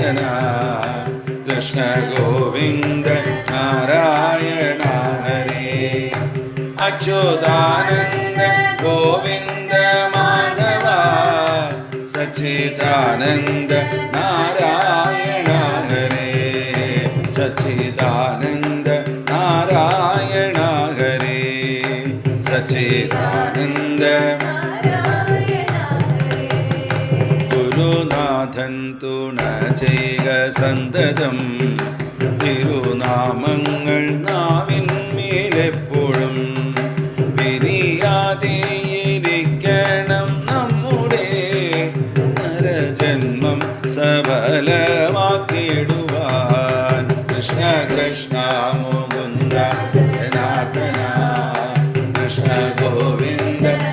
നാരായണ കൃഷ്ണ ഗോവിന്ദ നാരായണ ഹരേ അച്യുതാനന്ദ ഗോവിന്ദ മാധവ സച്ചിദാനന്ദ നാരായണ ഹരേ സച്ചിദാനന്ദ നാരായണ ഹരേ സച്ചിദാനന്ദ ഗുരുനാഥൻ തുണ ചെയ്യുക സന്തതം തിരുനാമങ്ങൾ നാവിന്മേലെപ്പോഴും പിരിയാതെയിരിക്കണം നമ്മുടെ നരജന്മം സഫലമാക്കിടുവാൻ കൃഷ്ണ കൃഷ്ണ